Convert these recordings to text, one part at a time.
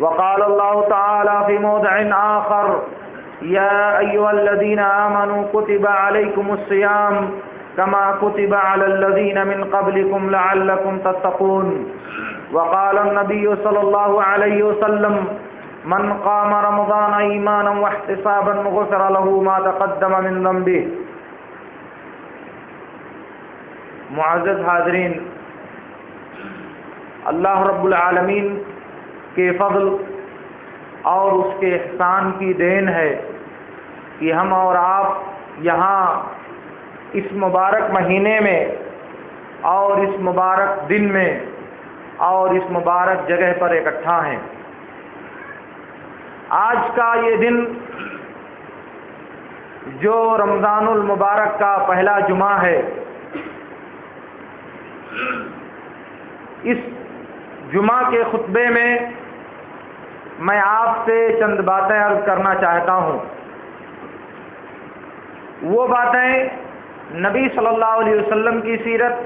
وقال الله تعالى في موضع آخر يا أيها الذين آمنوا كتب عليكم الصيام كما كتب على الذين من قبلكم لعلكم تتقون. وقال النبي صلى الله عليه وسلم من قام رمضان ایمانا واحتسابا غفر له ما تقدم من ذنبه. معزز حاضرین، اللہ رب العالمین کے فضل اور اس کے احسان کی دین ہے کہ ہم اور آپ یہاں اس مبارک مہینے میں اور اس مبارک دن میں اور اس مبارک جگہ پر اکٹھا ہیں. آج کا یہ دن جو رمضان المبارک کا پہلا جمعہ ہے، اس جمعہ کے خطبے میں آپ سے چند باتیں عرض کرنا چاہتا ہوں. وہ باتیں نبی صلی اللہ علیہ وسلم کی سیرت،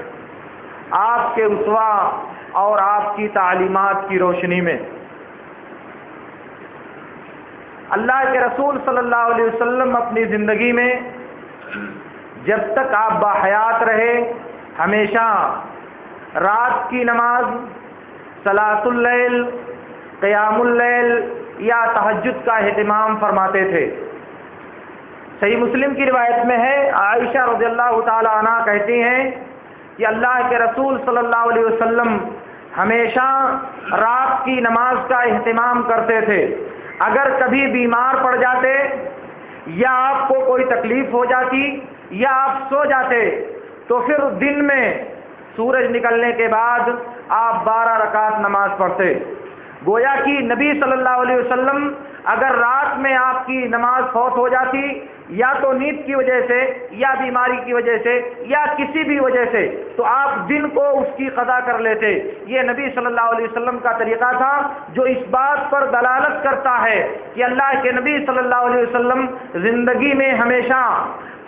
آپ کے اسوہ اور آپ کی تعلیمات کی روشنی میں. اللہ کے رسول صلی اللہ علیہ وسلم اپنی زندگی میں جب تک آپ باحیات رہے ہمیشہ رات کی نماز، صلاۃ اللیل، قیام اللیل یا تہجد کا اہتمام فرماتے تھے. صحیح مسلم کی روایت میں ہے، عائشہ رضی اللہ تعالی عنہ کہتی ہیں کہ اللہ کے رسول صلی اللہ علیہ وسلم ہمیشہ رات کی نماز کا اہتمام کرتے تھے. اگر کبھی بیمار پڑ جاتے یا آپ کو کوئی تکلیف ہو جاتی یا آپ سو جاتے تو پھر دن میں سورج نکلنے کے بعد آپ 12 رکعت نماز پڑھتے. گویا کہ نبی صلی اللہ علیہ وسلم اگر رات میں آپ کی نماز فوت ہو جاتی یا تو نیند کی وجہ سے یا بیماری کی وجہ سے یا کسی بھی وجہ سے تو آپ دن کو اس کی قضا کر لیتے. یہ نبی صلی اللہ علیہ وسلم کا طریقہ تھا جو اس بات پر دلالت کرتا ہے کہ اللہ کے نبی صلی اللہ علیہ وسلم زندگی میں ہمیشہ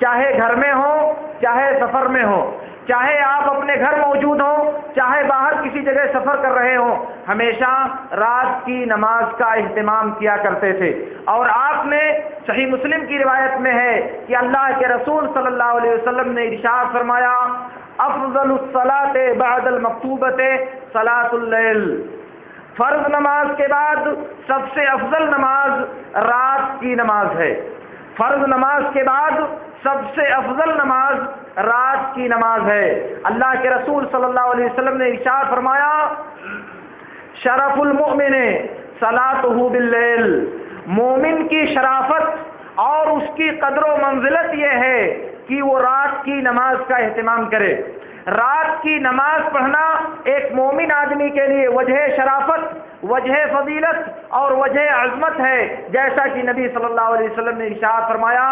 چاہے گھر میں ہو چاہے سفر میں ہو، چاہے آپ اپنے گھر موجود ہوں چاہے باہر کسی جگہ سفر کر رہے ہوں، ہمیشہ رات کی نماز کا اہتمام کیا کرتے تھے. اور آپ نے صحیح مسلم کی روایت میں ہے کہ اللہ کے رسول صلی اللہ علیہ وسلم نے ارشاد فرمایا افضل الصلاۃ بعد المکتوبۃ صلاۃ اللیل. فرض نماز کے بعد سب سے افضل نماز رات کی نماز ہے. فرض نماز کے بعد سب سے افضل نماز رات کی نماز ہے. اللہ کے رسول صلی اللہ علیہ وسلم نے ارشاد فرمایا شرف المؤمن صلاتہ باللیل. مومن کی شرافت اور اس کی قدر و منزلت یہ ہے کہ وہ رات کی نماز کا اہتمام کرے. رات کی نماز پڑھنا ایک مومن آدمی کے لیے وجہ شرافت، وجہ فضیلت اور وجہ عظمت ہے، جیسا کہ نبی صلی اللہ علیہ وسلم نے ارشاد فرمایا.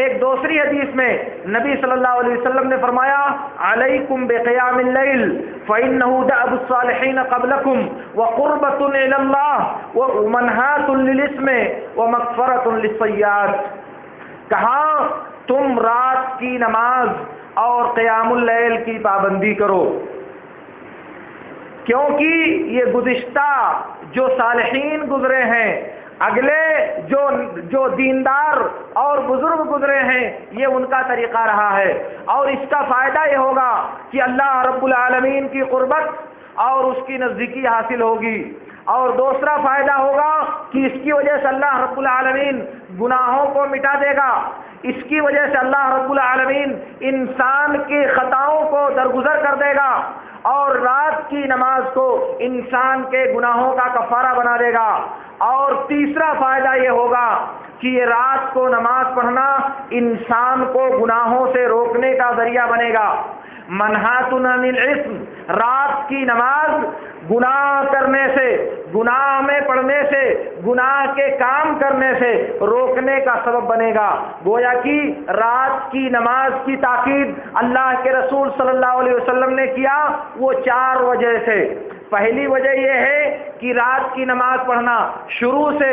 ایک دوسری حدیث میں نبی صلی اللہ علیہ وسلم نے فرمایا علیکم بقیام اللیل فإنہ دأب الصالحین قبلکم وقربۃ الی اللہ ومنہاۃ للاسم ومغفرۃ للسیئات. کہا تم رات کی نماز اور قیام اللیل کی پابندی کرو، کیونکہ یہ گزشتہ جو صالحین گزرے ہیں، اگلے جو دیندار اور بزرگ گزرے ہیں، یہ ان کا طریقہ رہا ہے. اور اس کا فائدہ یہ ہوگا کہ اللہ رب العالمین کی قربت اور اس کی نزدیکی حاصل ہوگی. اور دوسرا فائدہ ہوگا کہ اس کی وجہ سے اللہ رب العالمین گناہوں کو مٹا دے گا. اس کی وجہ سے اللہ رب العالمین انسان کی خطاؤں کو درگزر کر دے گا اور رات کی نماز کو انسان کے گناہوں کا کفارہ بنا دے گا. اور تیسرا فائدہ یہ ہوگا کہ یہ رات کو نماز پڑھنا انسان کو گناہوں سے روکنے کا ذریعہ بنے گا. منہاۃ عن الاسم، رات کی نماز گناہ کرنے سے، گناہ میں پڑھنے سے، گناہ کے کام کرنے سے روکنے کا سبب بنے گا. گویا کہ رات کی نماز کی تاکید اللہ کے رسول صلی اللہ علیہ وسلم نے کیا وہ 4 وجہ سے. پہلی وجہ یہ ہے کہ رات کی نماز پڑھنا شروع سے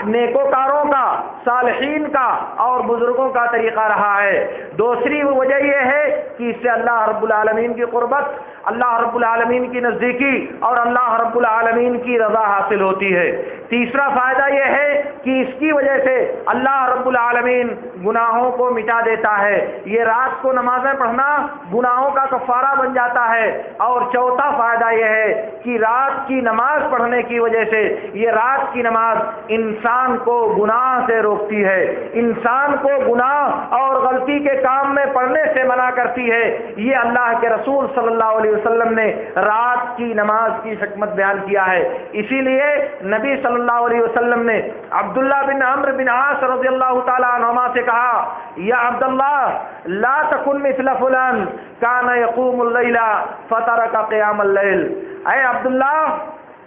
نیکوکاروں کا، صالحین کا اور بزرگوں کا طریقہ رہا ہے. دوسری وجہ یہ ہے کہ اس سے اللہ رب العالمین کی قربت اللہ رب العالمین کی نزدیکی اور اللہ رب العالمین کی رضا حاصل ہوتی ہے۔ تیسرا فائدہ یہ ہے کہ اس کی وجہ سے اللہ رب العالمین گناہوں کو مٹا دیتا ہے۔ یہ رات کو نمازیں پڑھنا گناہوں کا کفارہ بن جاتا ہے۔ اور چوتھا فائدہ یہ ہے کہ رات کی نماز پڑھنے کی وجہ سے یہ رات کی نماز انسان کو گناہ سے روکتی ہے، انسان کو گناہ اور غلطی کے کام میں پڑنے سے منع کرتی ہے۔ یہ اللہ کے رسول صلی اللہ علیہ وسلم نے رات کی نماز کی حکمت بیان کیا ہے۔ اسی لیے نبی صلی اللہ علیہ وسلم نے عبداللہ بن عمرو بن عاص رضی اللہ تعالیٰ عنہما سے کہا، یا عبداللہ لا تکن مثل فلان کان یقوم اللیل فترک قیام اللیل، اے عبداللہ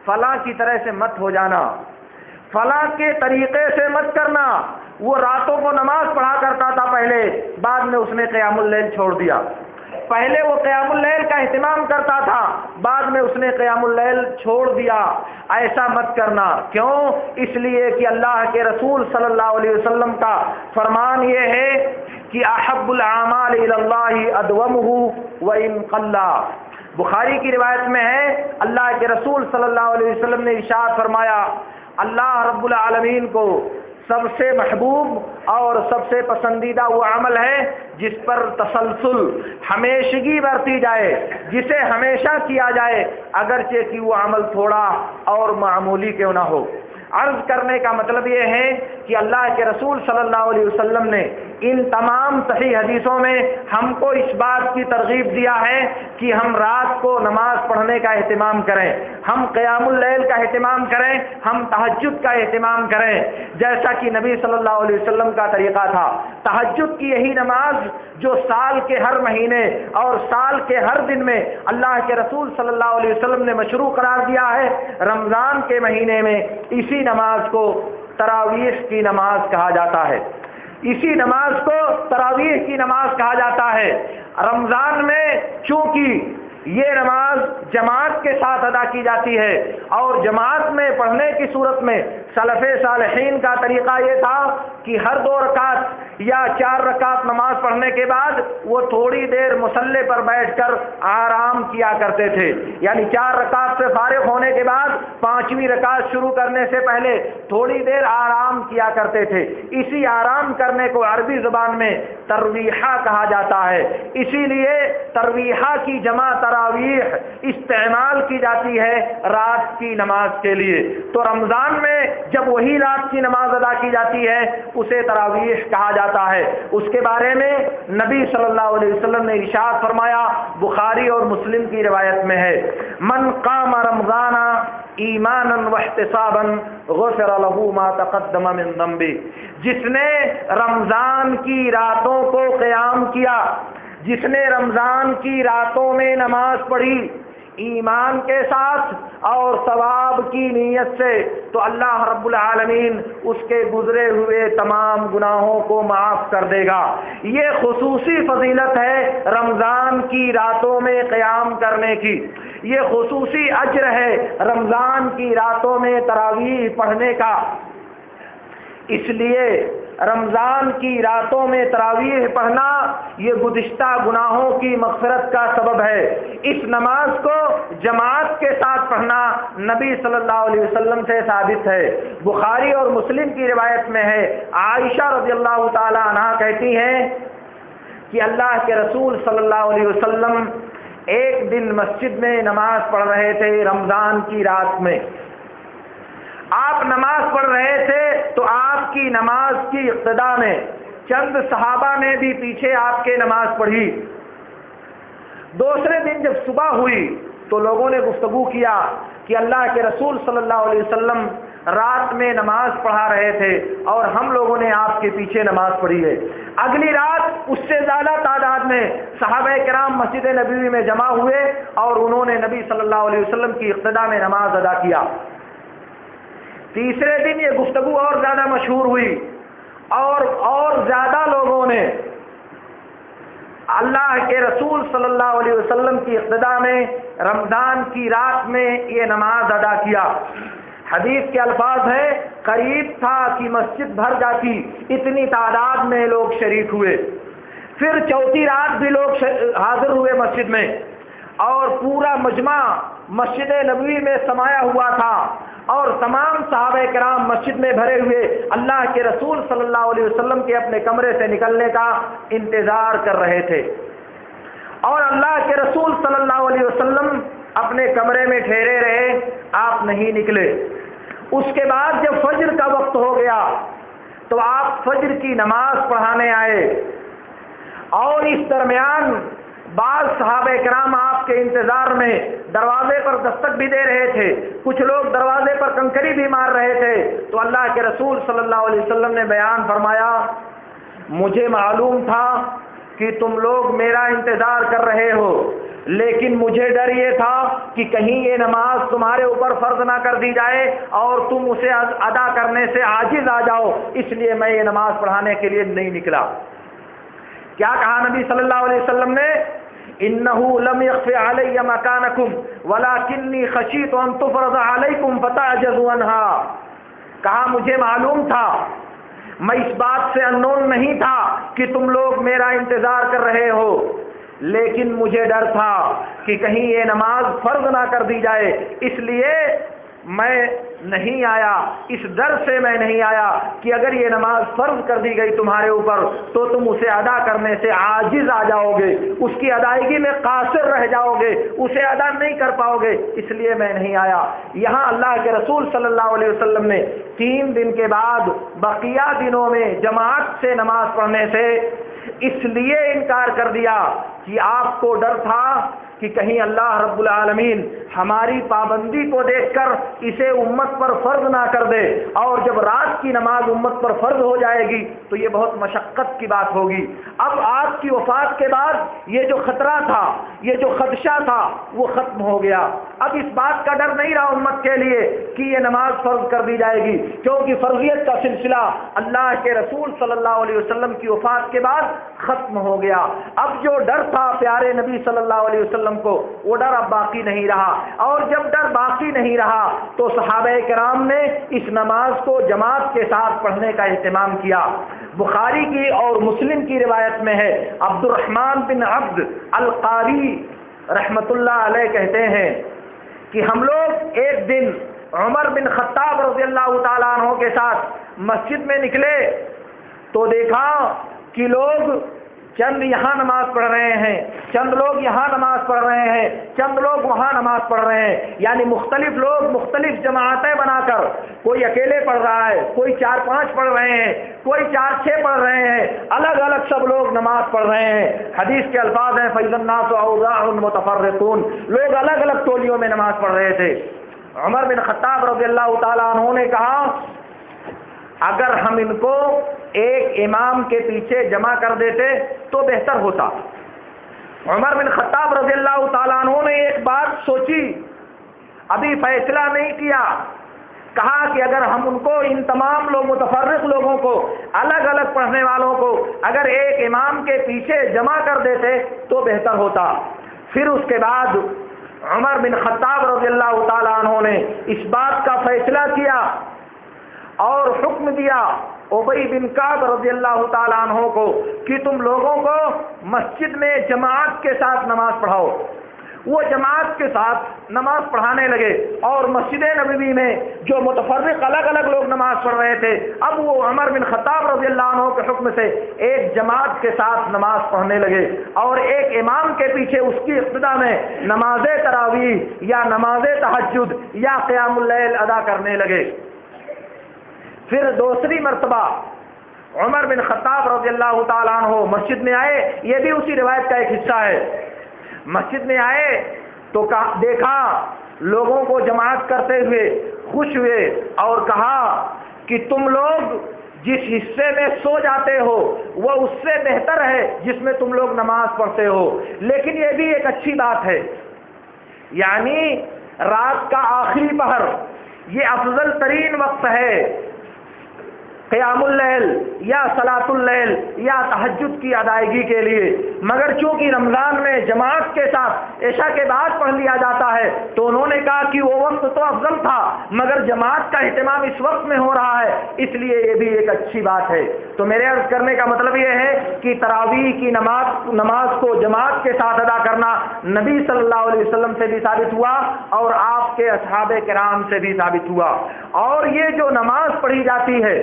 فلاں کی طرح سے مت ہو جانا، فلاں کے طریقے سے مت کرنا۔ وہ راتوں کو نماز پڑھا کرتا تھا پہلے، بعد میں اس نے قیام اللیل چھوڑ دیا۔ پہلے وہ قیام اللیل کا اہتمام کرتا تھا، بعد میں اس نے قیام اللیل چھوڑ دیا۔ ایسا مت کرنا، کیوں؟ اس لیے کہ اللہ کے رسول صلی اللہ علیہ وسلم کا فرمان یہ ہے کہ احب الاعمال الی اللہ ادومہ وان قل۔ بخاری کی روایت میں ہے، اللہ کے رسول صلی اللہ علیہ وسلم نے ارشاد فرمایا، اللہ رب العالمین کو سب سے محبوب اور سب سے پسندیدہ وہ عمل ہے جس پر تسلسل، ہمیشگی برتی جائے، جسے ہمیشہ کیا جائے، اگرچہ کہ وہ عمل تھوڑا اور معمولی کیوں نہ ہو۔ عرض کرنے کا مطلب یہ ہے کہ اللہ کے رسول صلی اللہ علیہ وسلم نے ان تمام صحیح حدیثوں میں ہم کو اس بات کی ترغیب دیا ہے کہ ہم رات کو نماز پڑھنے کا اہتمام کریں، ہم قیام اللیل کا اہتمام کریں، ہم تہجد کا اہتمام کریں، جیسا کہ نبی صلی اللہ علیہ وسلم کا طریقہ تھا۔ تہجد کی یہی نماز جو سال کے ہر مہینے اور سال کے ہر دن میں اللہ کے رسول صلی اللہ علیہ وسلم نے مشروع قرار دیا ہے، رمضان کے مہینے میں اسی نماز کو تراویح کی نماز کہا جاتا ہے۔ اسی نماز کو تراویح کی نماز کہا جاتا ہے۔ رمضان میں چونکہ یہ نماز جماعت کے ساتھ ادا کی جاتی ہے اور جماعت میں پڑھنے کی صورت میں سلف صالحین کا طریقہ یہ تھا کہ ہر 2 رکعت یا 4 رکعت نماز پڑھنے کے بعد وہ تھوڑی دیر مصلی پر بیٹھ کر آرام کیا کرتے تھے، یعنی 4 رکعت سے فارغ ہونے کے بعد 5ویں رکعت شروع کرنے سے پہلے تھوڑی دیر آرام کیا کرتے تھے۔ اسی آرام کرنے کو عربی زبان میں ترویحہ کہا جاتا ہے، اسی لیے ترویحہ کی جمع تراویح استعمال کی جاتی ہے رات کی نماز کے لیے۔ تو رمضان میں جب وہی رات کی نماز ادا کی جاتی ہے اسے تراویح کہا جاتا ہے۔ اس کے بارے میں نبی صلی اللہ علیہ وسلم نے ارشاد فرمایا، بخاری اور مسلم کی روایت میں ہے، من قام رمضان ایمانا واحتسابا غفر له ما تقدم من ذنبه، جس نے رمضان کی راتوں کو قیام کیا، جس نے رمضان کی راتوں میں نماز پڑھی ایمان کے ساتھ اور ثواب کی نیت سے، تو اللہ رب العالمین اس کے گزرے ہوئے تمام گناہوں کو معاف کر دے گا۔ یہ خصوصی فضیلت ہے رمضان کی راتوں میں قیام کرنے کی، یہ خصوصی اجر ہے رمضان کی راتوں میں تراویح پڑھنے کا۔ اس لیے رمضان کی راتوں میں تراویح پڑھنا یہ گزشتہ گناہوں کی مغفرت کا سبب ہے۔ اس نماز کو جماعت کے ساتھ پڑھنا نبی صلی اللہ علیہ وسلم سے ثابت ہے۔ بخاری اور مسلم کی روایت میں ہے، عائشہ رضی اللہ تعالی عنہا کہتی ہیں کہ اللہ کے رسول صلی اللہ علیہ وسلم ایک دن مسجد میں نماز پڑھ رہے تھے رمضان کی رات میں۔ آپ نماز پڑھ رہے تھے تو آپ کی نماز کی اقتدا میں چند صحابہ نے بھی پیچھے آپ کے نماز پڑھی۔ دوسرے دن جب صبح ہوئی تو لوگوں نے گفتگو کیا کہ اللہ کے رسول صلی اللہ علیہ وسلم رات میں نماز پڑھا رہے تھے اور ہم لوگوں نے آپ کے پیچھے نماز پڑھی ہے۔ اگلی رات اس سے زیادہ تعداد میں صحابہ کرام مسجد نبوی میں جمع ہوئے اور انہوں نے نبی صلی اللہ علیہ وسلم کی اقتدا میں نماز ادا کیا۔ تیسرے دن یہ گفتگو اور زیادہ مشہور ہوئی اور زیادہ لوگوں نے اللہ کے رسول صلی اللہ علیہ وسلم کی اقتدا میں رمضان کی رات میں یہ نماز ادا کیا۔ حدیث کے الفاظ ہیں، قریب تھا کہ مسجد بھر جاتی، اتنی تعداد میں لوگ شریک ہوئے۔ پھر چوتھی رات بھی لوگ حاضر ہوئے مسجد میں اور پورا مجمع مسجد نبوی میں سمایا ہوا تھا اور تمام صحابہ کرام مسجد میں بھرے ہوئے اللہ کے رسول صلی اللہ علیہ وسلم کے اپنے کمرے سے نکلنے کا انتظار کر رہے تھے، اور اللہ کے رسول صلی اللہ علیہ وسلم اپنے کمرے میں ٹھہرے رہے، آپ نہیں نکلے۔ اس کے بعد جب فجر کا وقت ہو گیا تو آپ فجر کی نماز پڑھانے آئے، اور اس درمیان بعض صحابہ کرام آپ کے انتظار میں دروازے پر دستک بھی دے رہے تھے، کچھ لوگ دروازے پر کنکری بھی مار رہے تھے۔ تو اللہ کے رسول صلی اللہ علیہ وسلم نے بیان فرمایا، مجھے معلوم تھا کہ تم لوگ میرا انتظار کر رہے ہو، لیکن مجھے ڈر یہ تھا کہ کہیں یہ نماز تمہارے اوپر فرض نہ کر دی جائے اور تم اسے ادا کرنے سے عاجز آ جاؤ، اس لیے میں یہ نماز پڑھانے کے لیے نہیں نکلا۔ کیا کہا نبی صلی اللہ علیہ وسلم نے؟ انہو لم یخف علی مکانکم ولکنی خشیت ان تفرض علیکم فتعجزوا عنہا۔ کہا مجھے معلوم تھا، میں اس بات سے انون نہیں تھا کہ تم لوگ میرا انتظار کر رہے ہو، لیکن مجھے ڈر تھا کہ کہیں یہ نماز فرض نہ کر دی جائے، اس لیے میں نہیں آیا، اس ڈر سے میں نہیں آیا کہ اگر یہ نماز فرض کر دی گئی تمہارے اوپر تو تم اسے ادا کرنے سے عاجز آ جاؤ گے، اس کی ادائیگی میں قاصر رہ جاؤ گے، اسے ادا نہیں کر پاؤ گے، اس لیے میں نہیں آیا۔ یہاں اللہ کے رسول صلی اللہ علیہ وسلم نے 3 دن کے بعد بقیہ دنوں میں جماعت سے نماز پڑھنے سے اس لیے انکار کر دیا کہ آپ کو ڈر تھا کہ کہیں اللہ رب العالمین ہماری پابندی کو دیکھ کر اسے امت پر فرض نہ کر دے، اور جب رات کی نماز امت پر فرض ہو جائے گی تو یہ بہت مشقت کی بات ہوگی۔ اب آپ کی وفات کے بعد یہ جو خطرہ تھا، یہ جو خدشہ تھا، وہ ختم ہو گیا۔ اب اس بات کا ڈر نہیں رہا امت کے لیے کہ یہ نماز فرض کر دی جائے گی، کیونکہ فرضیت کا سلسلہ اللہ کے رسول صلی اللہ علیہ وسلم کی وفات کے بعد ختم ہو گیا۔ اب جو ڈر تھا پیارے نبی صلی اللہ علیہ وسلم کو، وہ ڈر اب باقی نہیں رہا، اور جب ڈر باقی نہیں رہا تو صحابہ کرام نے اس نماز کو جماعت کے ساتھ پڑھنے کا اہتمام کیا۔ بخاری کی اور مسلم کی روایت میں ہے، عبد الرحمن بن عبد القاری رحمت اللہ علیہ کہتے ہیں کہ ہم لوگ ایک دن عمر بن خطاب رضی اللہ تعالیٰ عنہ کے ساتھ مسجد میں نکلے تو دیکھا کہ لوگ چند یہاں نماز پڑھ رہے ہیں، چند لوگ یہاں نماز پڑھ رہے ہیں، چند لوگ وہاں نماز پڑھ رہے ہیں، یعنی مختلف لوگ مختلف جماعتیں بنا کر، کوئی اکیلے پڑھ رہا ہے، کوئی 4-5 پڑھ رہے ہیں، کوئی 4-6 پڑھ رہے ہیں، الگ الگ سب لوگ نماز پڑھ رہے ہیں۔ حدیث کے الفاظ ہیں فَإِذَا النَّاسُ أَوْضَاعٌ مُتَفَرِّقُونَ، لوگ الگ الگ ٹولیوں میں نماز پڑھ رہے تھے۔ عمر بن خطاب رضی اللہ تعالیٰ عنہ نے کہا اگر ہم ان کو ایک امام کے پیچھے جمع کر دیتے تو بہتر ہوتا۔ عمر بن خطاب رضی اللہ تعالیٰ عنہ نے ایک بات سوچی، ابھی فیصلہ نہیں کیا، کہا کہ اگر ہم ان کو ان تمام لوگ متفرق لوگوں کو، الگ الگ پڑھنے والوں کو اگر ایک امام کے پیچھے جمع کر دیتے تو بہتر ہوتا۔ پھر اس کے بعد عمر بن خطاب رضی اللہ تعالیٰ عنہ نے اس بات کا فیصلہ کیا اور حکم دیا ابی بن کعب رضی اللہ تعالیٰ عنہ کو کہ تم لوگوں کو مسجد میں جماعت کے ساتھ نماز پڑھاؤ۔ وہ جماعت کے ساتھ نماز پڑھانے لگے، اور مسجد نبوی میں جو متفرق الگ الگ لوگ نماز پڑھ رہے تھے، اب وہ عمر بن خطاب رضی اللہ عنہ کے حکم سے ایک جماعت کے ساتھ نماز پڑھنے لگے، اور ایک امام کے پیچھے اس کی اقتدا میں نماز تراویح یا نماز تہجد یا قیام اللیل ادا کرنے لگے۔ پھر دوسری مرتبہ عمر بن خطاب رضی اللہ تعالیٰ عنہ مسجد میں آئے، یہ بھی اسی روایت کا ایک حصہ ہے۔ مسجد میں آئے تو دیکھا لوگوں کو جماعت کرتے ہوئے، خوش ہوئے اور کہا کہ تم لوگ جس حصے میں سو جاتے ہو وہ اس سے بہتر ہے جس میں تم لوگ نماز پڑھتے ہو، لیکن یہ بھی ایک اچھی بات ہے، یعنی رات کا آخری پہر یہ افضل ترین وقت ہے، قیام اللیل یا صلاۃ اللیل یا تہجد کی ادائیگی کے لیے، مگر چونکہ رمضان میں جماعت کے ساتھ عشاء کے بعد پڑھ لیا جاتا ہے تو انہوں نے کہا کہ وہ وقت تو افضل تھا مگر جماعت کا اہتمام اس وقت میں ہو رہا ہے، اس لیے یہ بھی ایک اچھی بات ہے۔ تو میرے عرض کرنے کا مطلب یہ ہے کہ تراویح کی نماز کو جماعت کے ساتھ ادا کرنا نبی صلی اللہ علیہ وسلم سے بھی ثابت ہوا اور آپ کے اصحاب کرام سے بھی ثابت ہوا۔ اور یہ جو نماز پڑھی جاتی ہے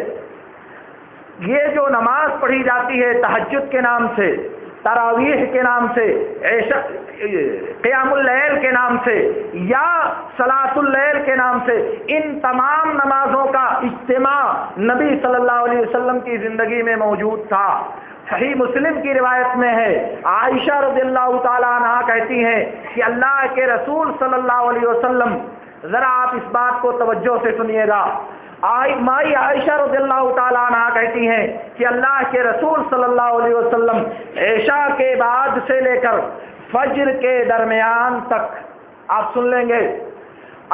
تہجد کے نام سے، تراویح کے نام سے، قیام اللیل کے نام سے یا صلاۃ اللیل کے نام سے، ان تمام نمازوں کا اجتماع نبی صلی اللہ علیہ وسلم کی زندگی میں موجود تھا۔ صحیح مسلم کی روایت میں ہے، عائشہ رضی اللہ تعالیٰ عنہ کہتی ہیں کہ اللہ کے رسول صلی اللہ علیہ وسلم، ذرا آپ اس بات کو توجہ سے سنیے گا، مائی عائشہ رضی اللہ تعالیٰ عنہ کہتی ہیں کہ اللہ کے رسول صلی اللہ علیہ وسلم عشاء کے بعد سے لے کر فجر کے درمیان تک، آپ سن لیں گے،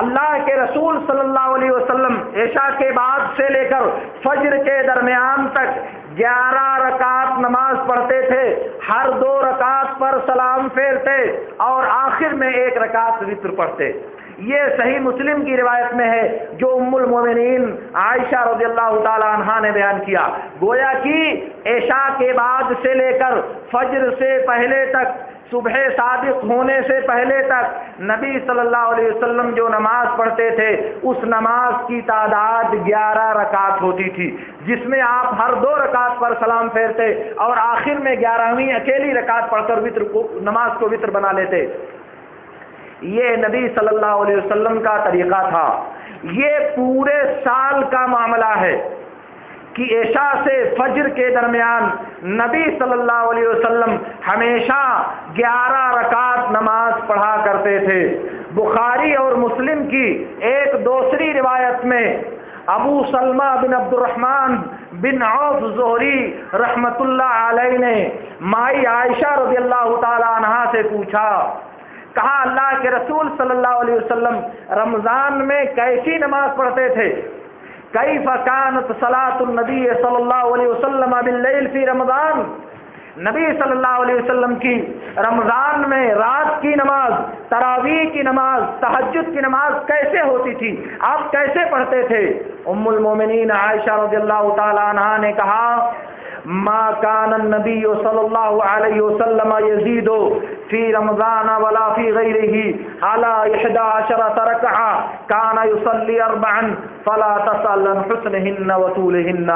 اللہ کے رسول صلی اللہ علیہ وسلم عشاء کے بعد سے لے کر فجر کے درمیان تک 11 رکعت نماز پڑھتے تھے، ہر 2 رکعت پر سلام پھیرتے اور آخر میں 1 رکعت وتر پڑھتے۔ یہ صحیح مسلم کی روایت میں ہے جو ام المومنین عائشہ رضی اللہ تعالی عنہا نے بیان کیا۔ گویا کہ عشاء کے بعد سے لے کر فجر سے پہلے تک، صبح صادق ہونے سے پہلے تک نبی صلی اللہ علیہ وسلم جو نماز پڑھتے تھے اس نماز کی تعداد 11 رکعت ہوتی تھی، جس میں آپ ہر 2 رکعت پر سلام پھیرتے اور آخر میں 11ویں اکیلی رکعت پڑھ کر نماز کو وتر بنا لیتے۔ یہ نبی صلی اللہ علیہ وسلم کا طریقہ تھا۔ یہ پورے سال کا معاملہ ہے کہ عشاء سے فجر کے درمیان نبی صلی اللہ علیہ وسلم ہمیشہ 11 رکعت نماز پڑھا کرتے تھے۔ بخاری اور مسلم کی ایک دوسری روایت میں ابو سلمہ بن عبد الرحمن بن عوف زہری رحمت اللہ علیہ نے مائی عائشہ رضی اللہ تعالی عنہا سے پوچھا، کہا اللہ کے رسول صلی اللہ علیہ وسلم رمضان میں کیسی نماز پڑھتے تھے؟ کیف کانت صلاۃ النبی صلی اللہ علیہ وسلم باللیل فی رمضان، نبی صلی اللہ علیہ وسلم کی رمضان میں رات کی نماز، تراویح کی نماز، تہجد کی نماز کیسے ہوتی تھی، آپ کیسے پڑھتے تھے؟ ام المومنین عائشہ رضی اللہ تعالی عنہا نے کہا، ما کان النبی صلی اللہ علیہ وسلم یزید فی رمضان ولا فی غیرہ علی 11 رکعہ، کان یصلی 4 فلا تسأل عن حسنہن وطولہن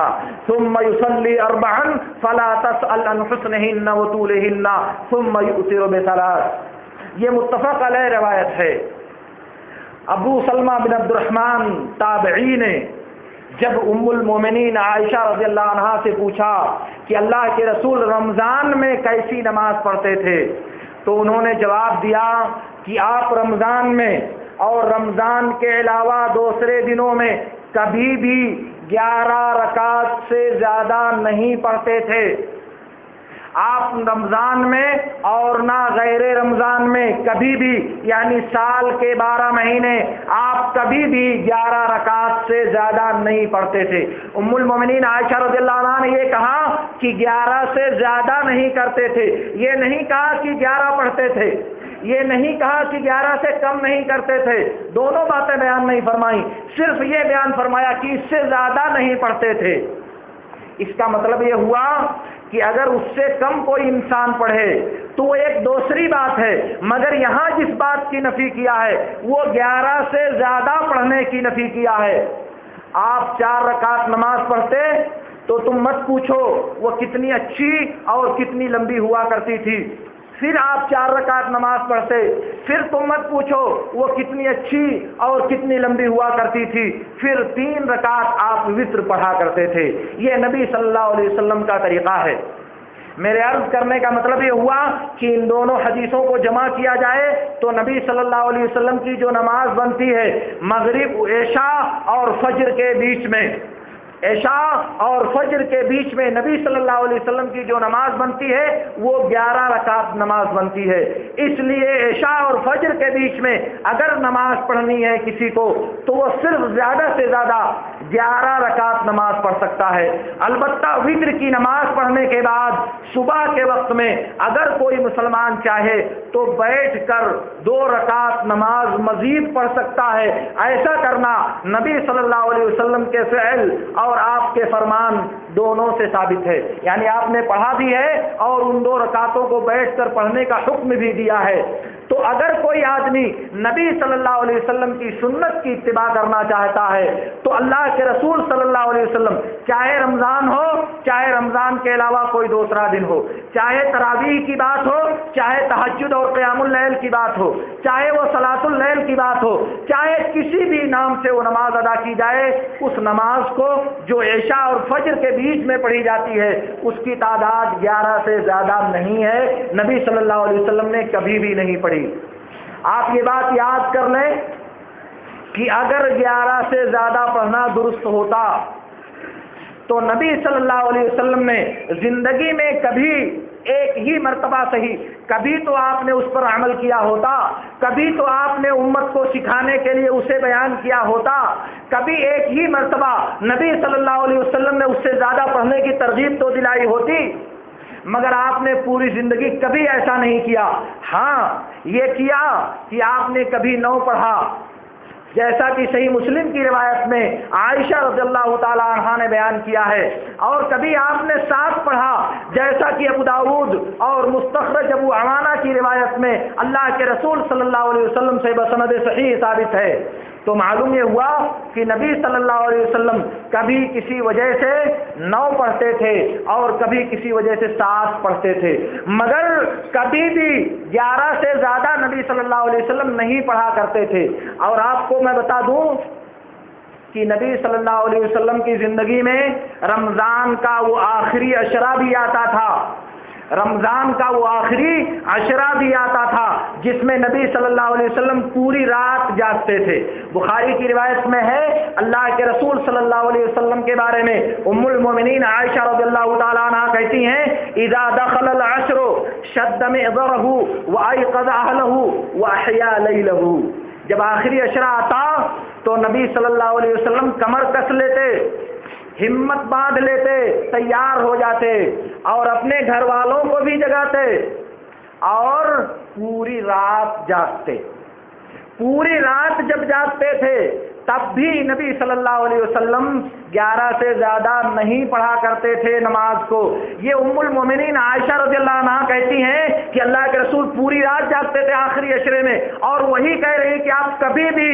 ثم یصلی 4 فلا تسأل عن حسنہن وطولہن ثم یؤتر ب3۔ یہ متفق علیہ روایت ہے۔ ابو سلمہ بن عبد الرحمن تابعی نے جب ام المومنین عائشہ رضی اللہ عنہا سے پوچھا کہ اللہ کے رسول رمضان میں کیسی نماز پڑھتے تھے تو انہوں نے جواب دیا کہ آپ رمضان میں اور رمضان کے علاوہ دوسرے دنوں میں کبھی بھی 11 رکعت سے زیادہ نہیں پڑھتے تھے۔ آپ رمضان میں اور نہ غیر رمضان میں کبھی بھی، یعنی سال کے 12 مہینے آپ کبھی بھی 11 رکعت سے زیادہ نہیں پڑھتے تھے۔ ام المومنین عائشہ رضی اللہ عنہا نے یہ کہا کہ 11 سے زیادہ نہیں کرتے تھے، یہ نہیں کہا کہ 11 پڑھتے تھے، یہ نہیں کہا کہ 11 سے کم نہیں کرتے تھے، دونوں باتیں بیان نہیں فرمائیں، صرف یہ بیان فرمایا کہ اس سے زیادہ نہیں پڑھتے تھے۔ اس کا مطلب یہ ہوا کہ اگر اس سے کم کوئی انسان پڑھے تو وہ ایک دوسری بات ہے، مگر یہاں جس بات کی نفی کیا ہے وہ 11 سے زیادہ پڑھنے کی نفی کیا ہے۔ آپ 4 رکعت نماز پڑھتے تو تم مت پوچھو وہ کتنی اچھی اور کتنی لمبی ہوا کرتی تھی، پھر آپ 4 رکعت نماز پڑھتے، پھر تم مت پوچھو وہ کتنی اچھی اور کتنی لمبی ہوا کرتی تھی، پھر 3 رکعت آپ وتر پڑھا کرتے تھے۔ یہ نبی صلی اللہ علیہ وسلم کا طریقہ ہے۔ میرے عرض کرنے کا مطلب یہ ہوا کہ ان دونوں حدیثوں کو جمع کیا جائے تو نبی صلی اللہ علیہ وسلم کی جو نماز بنتی ہے مغرب، عشاء اور فجر کے بیچ میں، عشاء اور فجر کے بیچ میں نبی صلی اللہ علیہ وسلم کی جو نماز بنتی ہے وہ 11 رکعت نماز بنتی ہے۔ اس لیے عشاء اور فجر کے بیچ میں اگر نماز پڑھنی ہے کسی کو تو وہ صرف زیادہ سے زیادہ 11 رکعت نماز پڑھ سکتا ہے۔ البتہ وتر کی نماز پڑھنے کے بعد صبح کے وقت میں اگر کوئی مسلمان چاہے تو بیٹھ کر 2 رکعت نماز مزید پڑھ سکتا ہے۔ ایسا کرنا نبی صلی اللہ علیہ وسلم کے فعل اور آپ کے فرمان دونوں سے ثابت ہے، یعنی آپ نے پڑھا بھی ہے اور ان 2 رکعتوں کو بیٹھ کر پڑھنے کا حکم بھی دیا ہے۔ تو اگر کوئی آدمی نبی صلی اللہ علیہ وسلم کی سنت کی اتباع کرنا چاہتا ہے تو اللہ کے رسول صلی اللہ علیہ وسلم چاہے رمضان ہو، چاہے رمضان کے علاوہ کوئی دوسرا دن ہو، چاہے تراویح کی بات ہو، چاہے تہجد اور قیام اللیل کی بات ہو، چاہے وہ صلاۃ اللیل کی بات ہو، چاہے کسی بھی نام سے وہ نماز ادا کی جائے، اس نماز کو جو عشاء اور فجر کے بیچ میں پڑھی جاتی ہے اس کی تعداد 11 سے زیادہ نہیں ہے، نبی صلی اللہ علیہ وسلم نے کبھی بھی نہیں پڑھی۔ آپ یہ بات یاد کر لیں کہ اگر 11 سے زیادہ پڑھنا درست ہوتا تو نبی صلی اللہ علیہ وسلم نے زندگی میں کبھی ایک ہی مرتبہ صحیح، کبھی تو آپ نے اس پر عمل کیا ہوتا، کبھی تو آپ نے امت کو سکھانے کے لیے اسے بیان کیا ہوتا، کبھی ایک ہی مرتبہ نبی صلی اللہ علیہ وسلم نے اس سے زیادہ پڑھنے کی ترغیب تو دلائی ہوتی، مگر آپ نے پوری زندگی کبھی ایسا نہیں کیا۔ ہاں یہ کیا کہ آپ نے کبھی 9 پڑھا، جیسا کہ صحیح مسلم کی روایت میں عائشہ رضی اللہ تعالی عنہا نے بیان کیا ہے، اور کبھی آپ نے 7 پڑھا جیسا کہ ابو داؤد اور مستخرج ابو عوانہ کی روایت میں اللہ کے رسول صلی اللہ علیہ وسلم سے بسند صحیح ثابت ہے۔ تو معلوم یہ ہوا کہ نبی صلی اللہ علیہ وسلم کبھی کسی وجہ سے 9 پڑھتے تھے اور کبھی کسی وجہ سے 7 پڑھتے تھے، مگر کبھی بھی 11 سے زیادہ نبی صلی اللہ علیہ وسلم نہیں پڑھا کرتے تھے۔ اور آپ کو میں بتا دوں کہ نبی صلی اللہ علیہ وسلم کی زندگی میں رمضان کا وہ آخری عشرہ بھی آتا تھا، رمضان کا وہ آخری عشرہ بھی آتا تھا جس میں نبی صلی اللہ علیہ وسلم پوری رات جاگتے تھے۔ بخاری کی روایت میں ہے اللہ کے رسول صلی اللہ علیہ وسلم کے بارے میں ام المومنین عائشہ رضی اللہ تعالیٰ عنہ کہتی ہیں اذا دخل العشر شد مئزرہ وایقظ اہلہ واحیا لیلہ، جب آخری عشرہ آتا تو نبی صلی اللہ علیہ وسلم کمر کس لیتے، ہمت باندھ لیتے، تیار ہو جاتے اور اپنے گھر والوں کو بھی جگاتے اور پوری رات جاگتے۔ پوری رات جب جاگتے تھے تب بھی نبی صلی اللہ علیہ وسلم 11 سے زیادہ نہیں پڑھا کرتے تھے نماز کو۔ یہ ام المومنین عائشہ رضی اللہ عنہ کہتی ہیں کہ اللہ کے رسول پوری رات جاگتے تھے آخری عشرے میں، اور وہی کہہ رہی کہ آپ کبھی بھی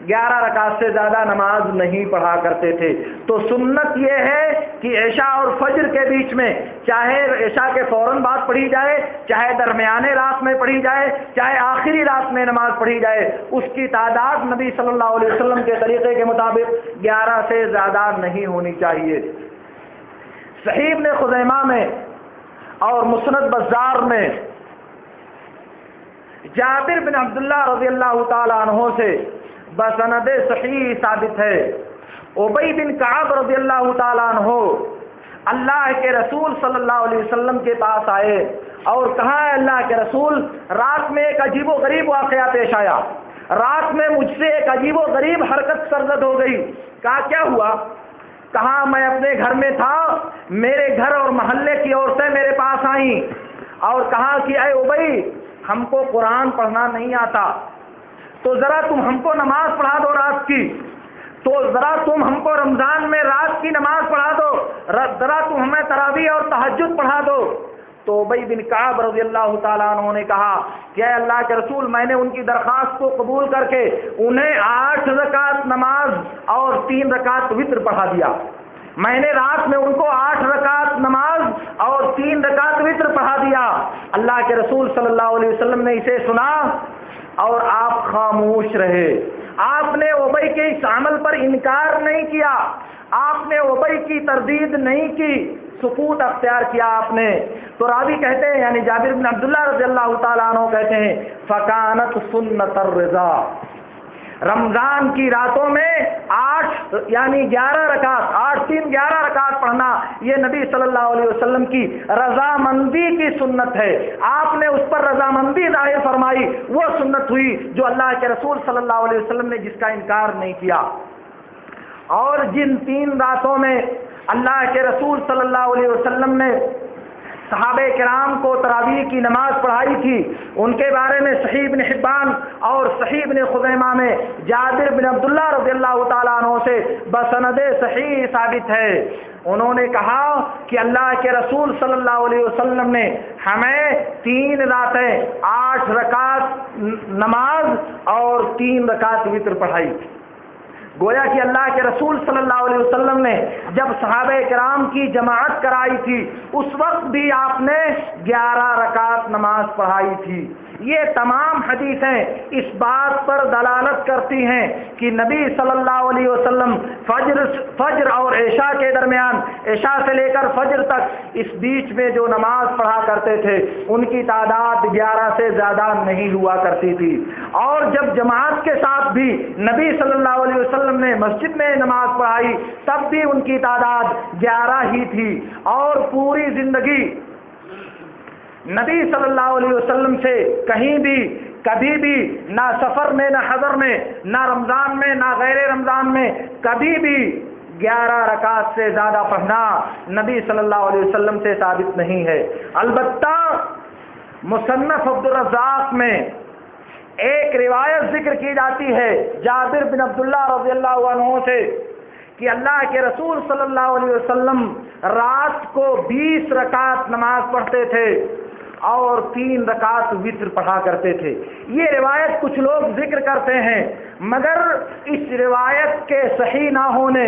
11 رکعت سے زیادہ نماز نہیں پڑھا کرتے تھے۔ تو سنت یہ ہے کہ عشاء اور فجر کے بیچ میں چاہے عشاء کے فوراً بعد پڑھی جائے، چاہے درمیانے رات میں پڑھی جائے، چاہے آخری رات میں نماز پڑھی جائے، اس کی تعداد نبی صلی اللہ علیہ وسلم کے طریقے کے مطابق 11 سے زیادہ نہیں ہونی چاہیے۔ صحیح ابن خزیمہ میں اور مسند بزار میں جابر بن عبداللہ رضی اللہ تعالی عنہ سے بسند صحیح ثابت ہے، ابی بن کعب رضی اللہ تعالیٰ عنہ اللہ کے رسول صلی اللہ علیہ وسلم کے پاس آئے اور کہا ہے اللہ کے رسول رات میں ایک عجیب و غریب واقعہ پیش آیا، رات میں مجھ سے ایک عجیب و غریب حرکت سرزد ہو گئی۔ کہا کیا ہوا؟ کہا میں اپنے گھر میں تھا، میرے گھر اور محلے کی عورتیں میرے پاس آئیں اور کہا کہ اے ابی ہم کو قرآن پڑھنا نہیں آتا، تو ذرا تم ہم کو نماز پڑھا دو رات کی، تو ذرا تم ہم کو رمضان میں رات کی نماز پڑھا دو، ذرا تم ہمیں تراویح اور تہجد پڑھا دو۔ تو ابی بن کعب رضی اللہ تعالیٰ عنہ نے کہا کہ اے اللہ کے رسول میں نے ان کی درخواست کو قبول کر کے انہیں 8 رکعت نماز اور 3 رکعت وتر پڑھا دیا۔ میں نے رات میں ان کو 8 رکعت نماز اور 3 رکعت وتر پڑھا دیا۔ اللہ کے رسول صلی اللہ علیہ وسلم نے اسے سنا اور آپ خاموش رہے۔ آپ نے ابی کے اس عمل پر انکار نہیں کیا، آپ نے ابی کی تردید نہیں کی، سکوت اختیار کیا آپ نے۔ تو راوی کہتے ہیں یعنی جابر بن عبداللہ رضی اللہ تعالیٰ عنہ کہتے ہیں فکانت سنت الرضا، رمضان کی راتوں میں 8 یعنی 11 رکعت 8 3 11 رکعت پڑھنا یہ نبی صلی اللہ علیہ وسلم کی رضامندی کی سنت ہے. آپ نے اس پر رضامندی ظاہر فرمائی، وہ سنت ہوئی جو اللہ کے رسول صلی اللہ علیہ وسلم نے جس کا انکار نہیں کیا. اور جن 3 راتوں میں اللہ کے رسول صلی اللہ علیہ وسلم نے صحابہ کرام کو تراویح کی نماز پڑھائی تھی، ان کے بارے میں صحیح ابن حبان اور صحیح ابن خزیمہ میں جابر بن عبداللہ رضی اللہ تعالیٰ عنہ سے بسند صحیح ثابت ہے. انہوں نے کہا کہ اللہ کے رسول صلی اللہ علیہ وسلم نے ہمیں 3 راتیں 8 رکعت نماز اور 3 رکعت وتر پڑھائی. گویا کہ اللہ کے رسول صلی اللہ علیہ وسلم نے جب صحابہ کرام کی جماعت کرائی تھی اس وقت بھی آپ نے 11 رکعت نماز پڑھائی تھی. یہ تمام حدیثیں اس بات پر دلالت کرتی ہیں کہ نبی صلی اللہ علیہ وسلم فجر اور عشاء کے درمیان، عشاء سے لے کر فجر تک اس بیچ میں جو نماز پڑھا کرتے تھے ان کی تعداد 11 سے زیادہ نہیں ہوا کرتی تھی. اور جب جماعت کے ساتھ بھی نبی صلی اللہ علیہ وسلم نے مسجد میں نماز پڑھائی تب بھی ان کی تعداد 11 ہی تھی. اور پوری زندگی نبی صلی اللہ علیہ وسلم سے کہیں بھی کبھی بھی نہ سفر میں نہ حضر میں نہ رمضان میں نہ غیر رمضان میں کبھی بھی 11 رکعت سے زیادہ پڑھنا نبی صلی اللہ علیہ وسلم سے ثابت نہیں ہے. البتہ مصنف عبدالرزاق میں ایک روایت ذکر کی جاتی ہے جابر بن عبداللہ رضی اللہ عنہ سے کہ اللہ کے رسول صلی اللہ علیہ وسلم رات کو 20 رکعت نماز پڑھتے تھے اور 3 رکعت وتر پڑھا کرتے تھے. یہ روایت کچھ لوگ ذکر کرتے ہیں مگر اس روایت کے صحیح نہ ہونے،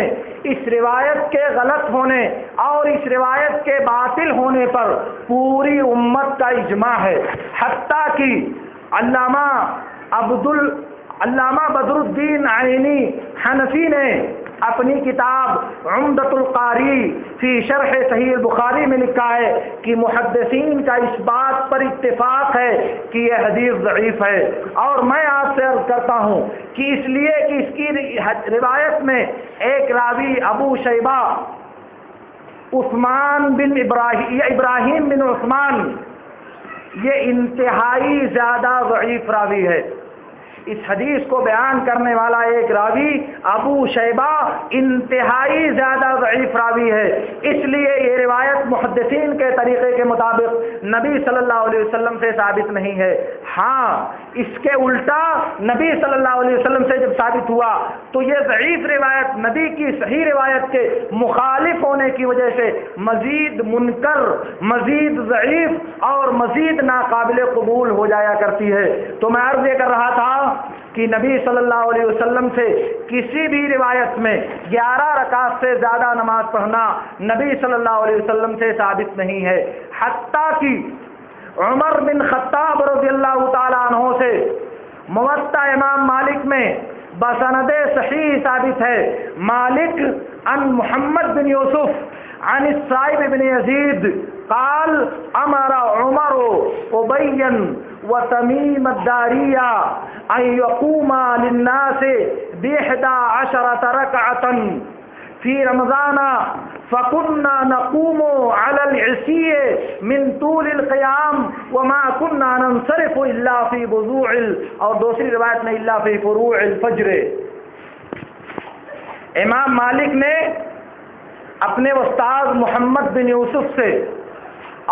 اس روایت کے غلط ہونے اور اس روایت کے باطل ہونے پر پوری امت کا اجماع ہے. حتیٰ کہ علامہ بدر الدین عینی حنفی نے اپنی کتاب عمدۃ القاری فی شرح صحیح البخاری میں لکھا ہے کہ محدثین کا اس بات پر اتفاق ہے کہ یہ حدیث ضعیف ہے. اور میں آپ سے عرض کرتا ہوں کہ اس لیے کہ اس کی روایت میں ایک راوی ابو شیبہ ابراہیم بن عثمان یہ انتہائی زیادہ ضعیف راوی ہے. اس حدیث کو بیان کرنے والا ایک راوی ابو شیبہ انتہائی زیادہ ضعیف راوی ہے. اس لیے یہ روایت محدثین کے طریقے کے مطابق نبی صلی اللہ علیہ وسلم سے ثابت نہیں ہے. ہاں اس کے الٹا نبی صلی اللہ علیہ وسلم سے جب ثابت ہوا تو یہ ضعیف روایت نبی کی صحیح روایت کے مخالف ہونے کی وجہ سے مزید منکر، مزید ضعیف اور مزید ناقابل قبول ہو جایا کرتی ہے. تو میں عرض یہ کر رہا تھا کہ نبی صلی اللہ علیہ وسلم سے کسی بھی روایت میں 11 رکعت سے زیادہ نماز پڑھنا نبی صلی اللہ علیہ وسلم سے ثابت نہیں ہے. حتیٰ کہ عمر بن خطاب رضی اللہ تعالیٰ عنہ سے موطا امام مالک میں بسند صحیح ثابت ہے. مالک عن محمد بن یوسف عن السائب بن یزید قال امر عمر ابیا وتمیم الداریہ ان یقوما للناس ب11 رکعۃ فی رمضان فكنا نقوم على العشي من طول القيام وما كنا ننصرف الا في بضوع اور دوسری روایت میں الا في فروع الفجر. امام مالک نے اپنے استاد محمد بن یوسف سے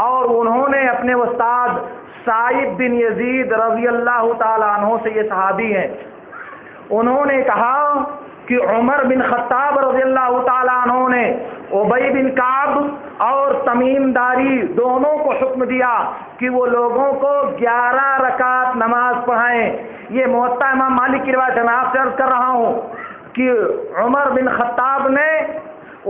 اور انہوں نے اپنے استاد سائب بن یزید رضی اللہ تعالی عنہ سے، یہ صحابی ہیں، انہوں نے کہا کہ عمر بن خطاب رضی اللہ تعالیٰ عنہ نے ابی بن کعب اور تمیم داری دونوں کو حکم دیا کہ وہ لوگوں کو 11 رکعت نماز پڑھائیں. یہ موطا امام مالک کی روایت ہے. میں آپ سے عرض کر رہا ہوں کہ عمر بن خطاب نے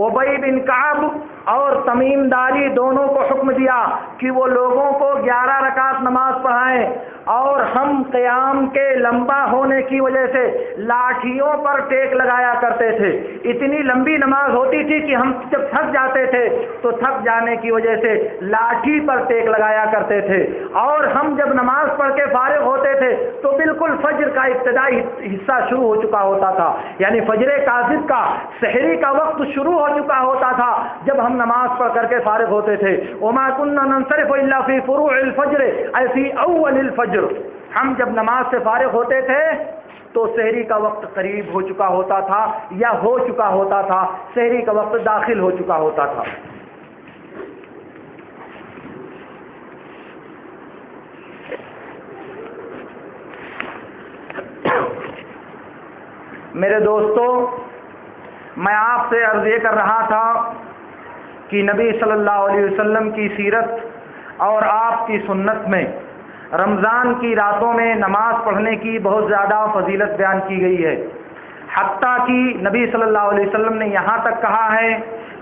ابی بن کعب اور تمیم داری دونوں کو حکم دیا کہ وہ لوگوں کو 11 رکعت نماز پڑھائیں. اور ہم قیام کے لمبا ہونے کی وجہ سے لاٹھیوں پر ٹیک لگایا کرتے تھے۔ اتنی لمبی نماز ہوتی تھی کہ ہم جب تھک جاتے تھے تو تھک جانے کی وجہ سے لاٹھی پر ٹیک لگایا کرتے تھے، اور ہم جب نماز پڑھ کے فارغ ہوتے تھے تو بالکل فجر کا ابتدائی حصہ شروع ہو چکا ہوتا تھا، یعنی فجر کاذب کا سحری کا وقت شروع ہو چکا ہوتا تھا جب ہم نماز پڑھ کر کے فارغ ہوتے تھے۔ وما كنا ننصرف الا في فروع الفجر اي في اول الفجر، ہم جب نماز سے فارغ ہوتے تھے تو سحری کا وقت قریب ہو چکا ہوتا تھا یا ہو چکا ہوتا تھا، سحری کا وقت داخل ہو چکا ہوتا تھا۔ میرے دوستو، میں آپ سے عرض یہ کر رہا تھا کہ نبی صلی اللہ علیہ وسلم کی سیرت اور آپ کی سنت میں رمضان کی راتوں میں نماز پڑھنے کی بہت زیادہ فضیلت بیان کی گئی ہے، حتیٰ کہ نبی صلی اللہ علیہ وسلم نے یہاں تک کہا ہے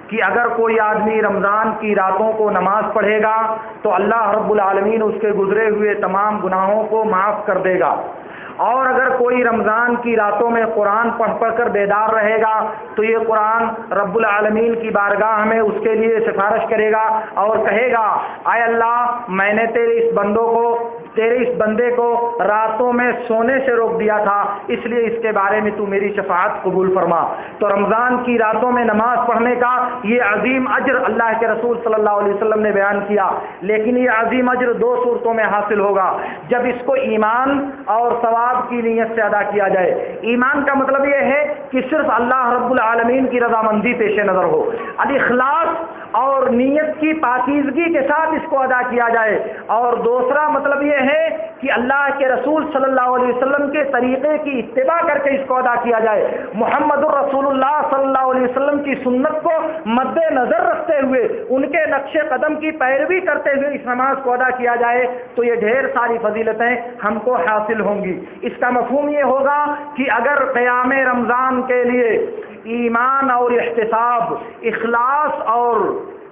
کہ اگر کوئی آدمی رمضان کی راتوں کو نماز پڑھے گا تو اللہ رب العالمین اس کے گزرے ہوئے تمام گناہوں کو معاف کر دے گا، اور اگر کوئی رمضان کی راتوں میں قرآن پڑھ پڑھ کر بیدار رہے گا تو یہ قرآن رب العالمین کی بارگاہ میں اس کے لیے سفارش کرے گا اور کہے گا، اے اللہ، میں نے تیرے اس بندے کو راتوں میں سونے سے روک دیا تھا، اس لیے اس کے بارے میں تو میری شفاعت قبول فرما۔ تو رمضان کی راتوں میں نماز پڑھنے کا یہ عظیم اجر اللہ کے رسول صلی اللہ علیہ وسلم نے بیان کیا، لیکن یہ عظیم اجر دو صورتوں میں حاصل ہوگا، جب اس کو ایمان اور ثواب کی نیت سے ادا کیا جائے۔ ایمان کا مطلب یہ ہے کہ صرف اللہ رب العالمین کی رضامندی پیش نظر ہو، الاخلاص اور نیت کی پاکیزگی کے ساتھ اس کو ادا کیا جائے، اور دوسرا مطلب یہ ہے کہ اللہ کے رسول صلی اللہ علیہ وسلم کے طریقے کی اتباع کر کے اس کو ادا کیا جائے، محمد الرسول اللہ صلی اللہ علیہ وسلم کی سنت کو مد نظر رکھتے ہوئے ان کے نقش قدم کی پیروی کرتے ہوئے اس نماز کو ادا کیا جائے تو یہ ڈھیر ساری فضیلتیں ہم کو حاصل ہوں گی۔ اس کا مفہوم یہ ہوگا کہ اگر قیام رمضان کے لیے ایمان اور احتساب، اخلاص اور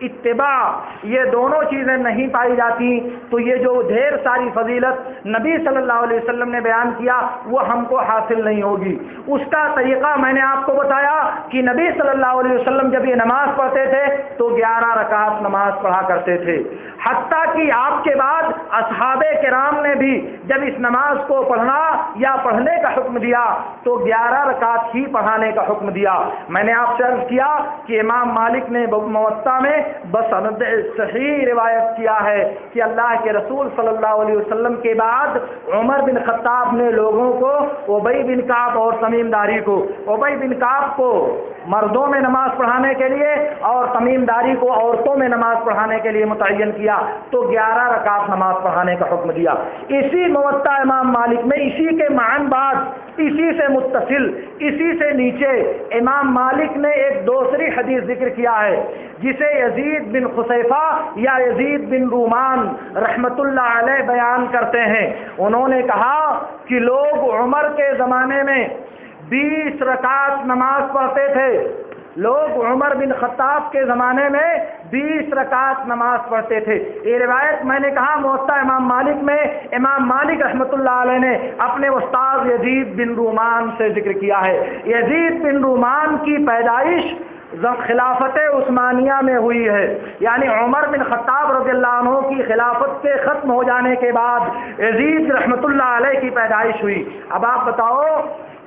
اتباع یہ دونوں چیزیں نہیں پائی جاتی تو یہ جو ڈھیر ساری فضیلت نبی صلی اللہ علیہ وسلم نے بیان کیا وہ ہم کو حاصل نہیں ہوگی۔ اس کا طریقہ میں نے آپ کو بتایا کہ نبی صلی اللہ علیہ وسلم جب یہ نماز پڑھتے تھے تو 11 رکعت نماز پڑھا کرتے تھے، حتیٰ کہ آپ کے بعد اصحاب کرام نے بھی جب اس نماز کو پڑھنا یا پڑھنے کا حکم دیا تو 11 رکعت ہی پڑھانے کا حکم دیا۔ میں نے آپ سے عرض کیا کہ امام مالک نے موطا میں بسند صحیح روایت کیا ہے کہ اللہ کے رسول صلی اللہ علیہ وسلم کے بعد عمر بن خطاب نے لوگوں کو ابی بن کعب اور تمیم داری کو، ابی بن کعب کو مردوں میں نماز پڑھانے کے لیے اور تمیم داری کو عورتوں میں نماز پڑھانے کے لیے متعین کیا تو 11 رکعت نماز پڑھانے کا حکم دیا۔ اسی موطا امام مالک میں اسی کے معن بعد، اسی سے متصل، اسی سے نیچے امام مالک نے ایک دوسری حدیث ذکر کیا ہے جسے یزید بن خصیفہ یا یزید بن رومان رحمت اللہ علیہ بیان کرتے ہیں۔ انہوں نے کہا کہ لوگ عمر کے زمانے میں 20 رکعت نماز پڑھتے تھے، لوگ عمر بن خطاب کے زمانے میں 20 رکعت نماز پڑھتے تھے۔ یہ روایت میں نے کہا موطا امام مالک میں امام مالک رحمۃ اللہ علیہ نے اپنے استاد یزید بن رومان سے ذکر کیا ہے۔ یزید بن رومان کی پیدائش خلافت عثمانیہ میں ہوئی ہے، یعنی عمر بن خطاب رضی اللہ عنہ کی خلافت کے ختم ہو جانے کے بعد یزید رحمۃ اللہ علیہ کی پیدائش ہوئی۔ اب آپ بتاؤ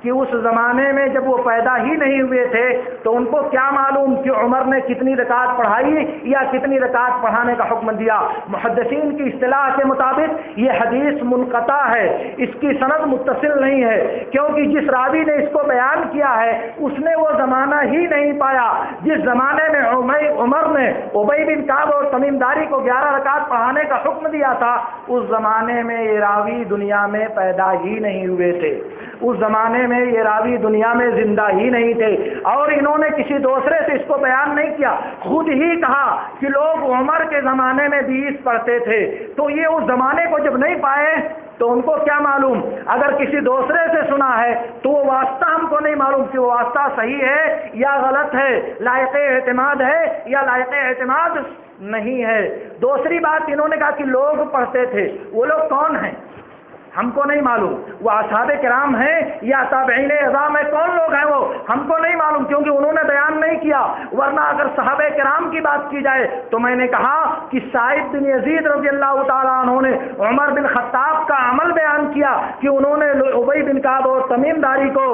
کہ اس زمانے میں جب وہ پیدا ہی نہیں ہوئے تھے تو ان کو کیا معلوم کہ عمر نے کتنی رکعت پڑھائی یا کتنی رکعت پڑھانے کا حکم دیا۔ محدثین کی اصطلاح کے مطابق یہ حدیث منقطع ہے، اس کی سند متصل نہیں ہے، کیونکہ جس راوی نے اس کو بیان کیا ہے اس نے وہ زمانہ ہی نہیں پایا جس زمانے میں عمر نے ابی بن کعب اور تمیم داری کو 11 رکعت پڑھانے کا حکم دیا تھا، اس زمانے میں یہ راوی دنیا میں پیدا ہی نہیں ہوئے تھے، اس زمانے میں یہ راوی دنیا میں زندہ ہی نہیں تھے، اور انہوں نے کسی دوسرے سے اس کو بیان نہیں کیا، خود ہی کہا کہ لوگ عمر کے زمانے میں 20 پڑھتے تھے، تو یہ اس زمانے کو جب نہیں پائے تو ان کو کیا معلوم؟ اگر کسی دوسرے سے سنا ہے تو وہ واسطہ ہم کو نہیں معلوم کہ وہ واسطہ صحیح ہے یا غلط ہے، لائق اعتماد ہے یا لائق اعتماد نہیں ہے۔ دوسری بات انہوں نے کہا کہ لوگ پڑھتے تھے، وہ لوگ کون ہیں؟ ہم کو نہیں معلوم وہ اصحاب کرام ہیں یا تابعین اعظام ہے، کون لوگ ہیں وہ ہم کو نہیں معلوم، کیونکہ انہوں نے بیان نہیں کیا۔ ورنہ اگر صحابہ کرام کی بات کی جائے تو میں نے کہا کہ سعید بن یزید رضی اللہ تعالیٰ عنہ نے عمر بن خطاب کا عمل بیان کیا کہ انہوں نے ابی بن کعب اور تمیم داری کو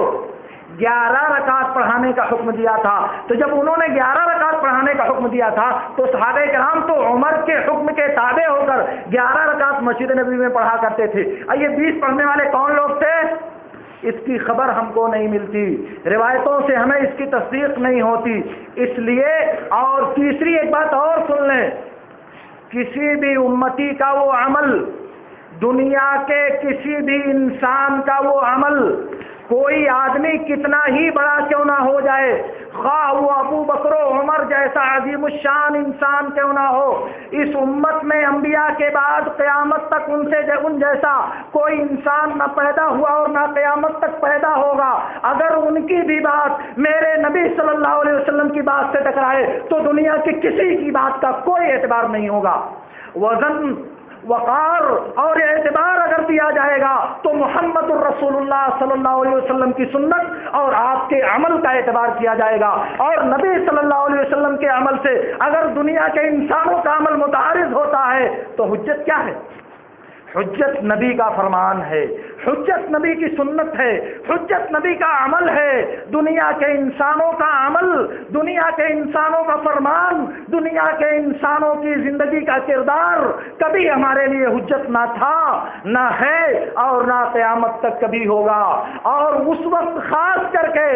11 رکعت پڑھانے کا حکم دیا تھا۔ تو جب انہوں نے 11 رکعت پڑھانے کا حکم دیا تھا تو صحابہ کرام تو عمر کے حکم کے تابع ہو کر 11 رکعت مسجد نبوی میں پڑھا کرتے تھے۔ یہ 20 پڑھنے والے کون لوگ تھے؟ اس کی خبر ہم کو نہیں ملتی، روایتوں سے ہمیں اس کی تصدیق نہیں ہوتی۔ اس لیے اور تیسری ایک بات اور سن لیں، کسی بھی امتی کا وہ عمل، دنیا کے کسی بھی انسان کا وہ عمل، کوئی آدمی کتنا ہی بڑا کیوں نہ ہو جائے، خواہ وہ ابو بکر و عمر جیسا عظیم الشان انسان کیوں نہ ہو، اس امت میں انبیاء کے بعد قیامت تک ان جیسا کوئی انسان نہ پیدا ہوا اور نہ قیامت تک پیدا ہوگا۔ اگر ان کی بھی بات میرے نبی صلی اللہ علیہ وسلم کی بات سے ٹکرائے تو دنیا کی کسی کی بات کا کوئی اعتبار نہیں ہوگا۔ وزن، وقار اور اعتبار اگر دیا جائے گا تو محمد الرسول اللہ صلی اللہ علیہ وسلم کی سنت اور آپ کے عمل کا اعتبار کیا جائے گا، اور نبی صلی اللہ علیہ وسلم کے عمل سے اگر دنیا کے انسانوں کا عمل متعارض ہوتا ہے تو حجت کیا ہے؟ حجت نبی کا فرمان ہے، حجت نبی کی سنت ہے، حجت نبی کا عمل ہے۔ دنیا کے انسانوں کا عمل، دنیا کے انسانوں کا فرمان، دنیا کے انسانوں کی زندگی کا کردار کبھی ہمارے لیے حجت نہ تھا، نہ ہے اور نہ قیامت تک کبھی ہوگا۔ اور اس وقت خاص کر کے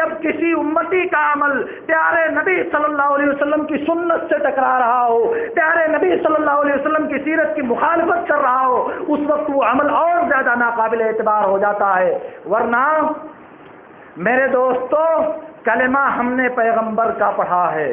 جب کسی امتی کا عمل پیارے نبی صلی اللہ علیہ وسلم کی سنت سے ٹکرا رہا ہو، پیارے نبی صلی اللہ علیہ وسلم کی سیرت کی مخالفت کر رہا ہو، اس وقت وہ عمل اور زیادہ ناقابل اعتبار ہو جاتا ہے۔ ورنہ میرے دوستو، کلمہ ہم نے پیغمبر کا پڑھا ہے،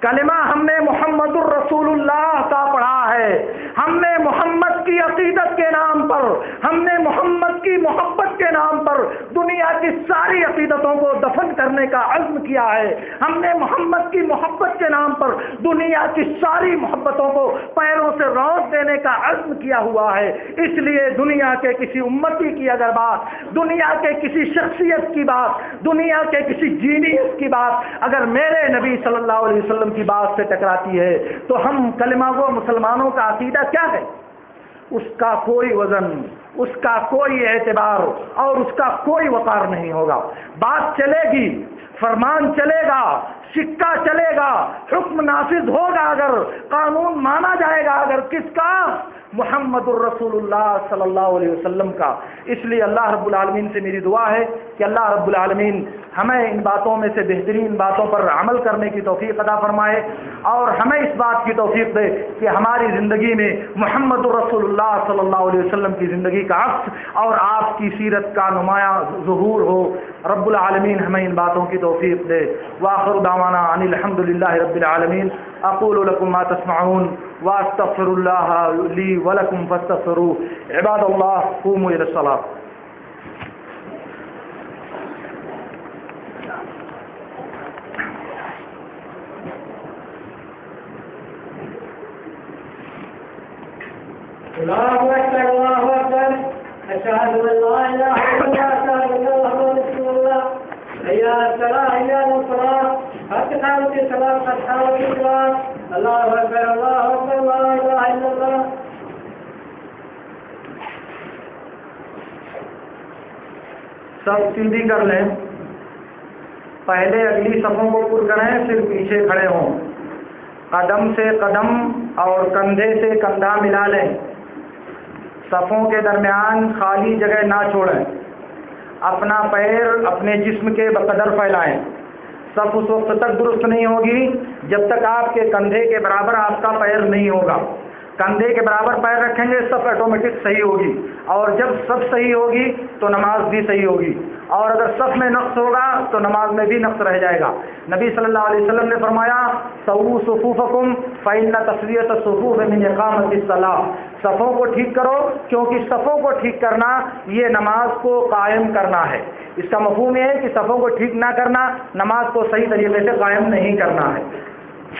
کلمہ ہم نے محمد الرسول اللہ کا پڑھا ہے، ہم نے محمد کی عقیدت کے نام پر، ہم نے محمد کی محبت کے نام پر دنیا کی ساری عقیدتوں کو دفن کرنے کا عزم کیا ہے، ہم نے محمد کی محبت کے نام پر دنیا کی ساری محبتوں کو پیروں سے روت دینے کا عزم کیا ہوا ہے۔ اس لیے دنیا کے کسی امتی کی اگر بات، دنیا کے کسی شخصیت کی بات، دنیا کے کسی جینیس کی بات اگر میرے نبی صلی اللہ علیہ وسلم کی بات سے ٹکراتی ہے تو ہم کلمہ گو مسلمانوں کا عقیدہ کیا ہے؟ اس کا کوئی وزن، اس کا کوئی اعتبار اور اس کا کوئی وقار نہیں ہوگا۔ بات چلے گی، فرمان چلے گا، سکہ چلے گا، حکم نافذ ہوگا، اگر قانون مانا جائے گا، اگر کس کا؟ محمد الرسول اللہ صلی اللہ علیہ وسلم کا۔ اس لیے اللہ رب العالمین سے میری دعا ہے کہ اللہ رب العالمین ہمیں ان باتوں میں سے بہترین باتوں پر عمل کرنے کی توفیق عطا فرمائے، اور ہمیں اس بات کی توفیق دے کہ ہماری زندگی میں محمد الرسول اللہ صلی اللہ علیہ وسلم کی زندگی کا عکس اور آپ کی سیرت کا نمایاں ظہور ہو۔ رب العالمین ہمیں ان باتوں کی توفیق دے۔ وآخر دعوانا ان الحمد للہ رب العالمین۔ اقول لكم ما تسمعون واستغفر الله لي ولكم فاستغفروه عباد الله قوموا الى الصلاة۔ الله أكبر الله أكبر أشهد أن لا إله إلا الله أشهد أن محمدا رسول الله حي على الصلاة حي على الصلاة قد قامت الصلاة قد قامت الصلاة الله أكبر لا إله إلا الله۔ سب سیدھی کر لیں، پہلے اگلی صفوں کو پر کریں، پھر پیچھے کھڑے ہوں، قدم سے قدم اور کندھے سے کندھا ملا لیں، صفوں کے درمیان خالی جگہ نہ چھوڑیں، اپنا پیر اپنے جسم کے بقدر پھیلائیں۔ صف اس وقت تک درست نہیں ہوگی جب تک آپ کے کندھے کے برابر آپ کا پیر نہیں ہوگا۔ کندھے کے برابر پیر رکھیں گے صف آٹومیٹک صحیح ہوگی، اور جب صف صحیح ہوگی تو نماز بھی صحیح ہوگی، اور اگر صف میں نقص ہوگا تو نماز میں بھی نقص رہ جائے گا۔ نبی صلی اللہ علیہ وسلم نے فرمایا سووا صفوفکم فإن تسویۃ الصفوف من اقامۃ الصلاۃ، صفوں کو ٹھیک کرو کیونکہ صفوں کو ٹھیک کرنا یہ نماز کو قائم کرنا ہے۔ اس کا مفہوم یہ ہے کہ صفوں کو ٹھیک نہ کرنا نماز کو صحیح طریقے سے قائم نہیں کرنا ہے۔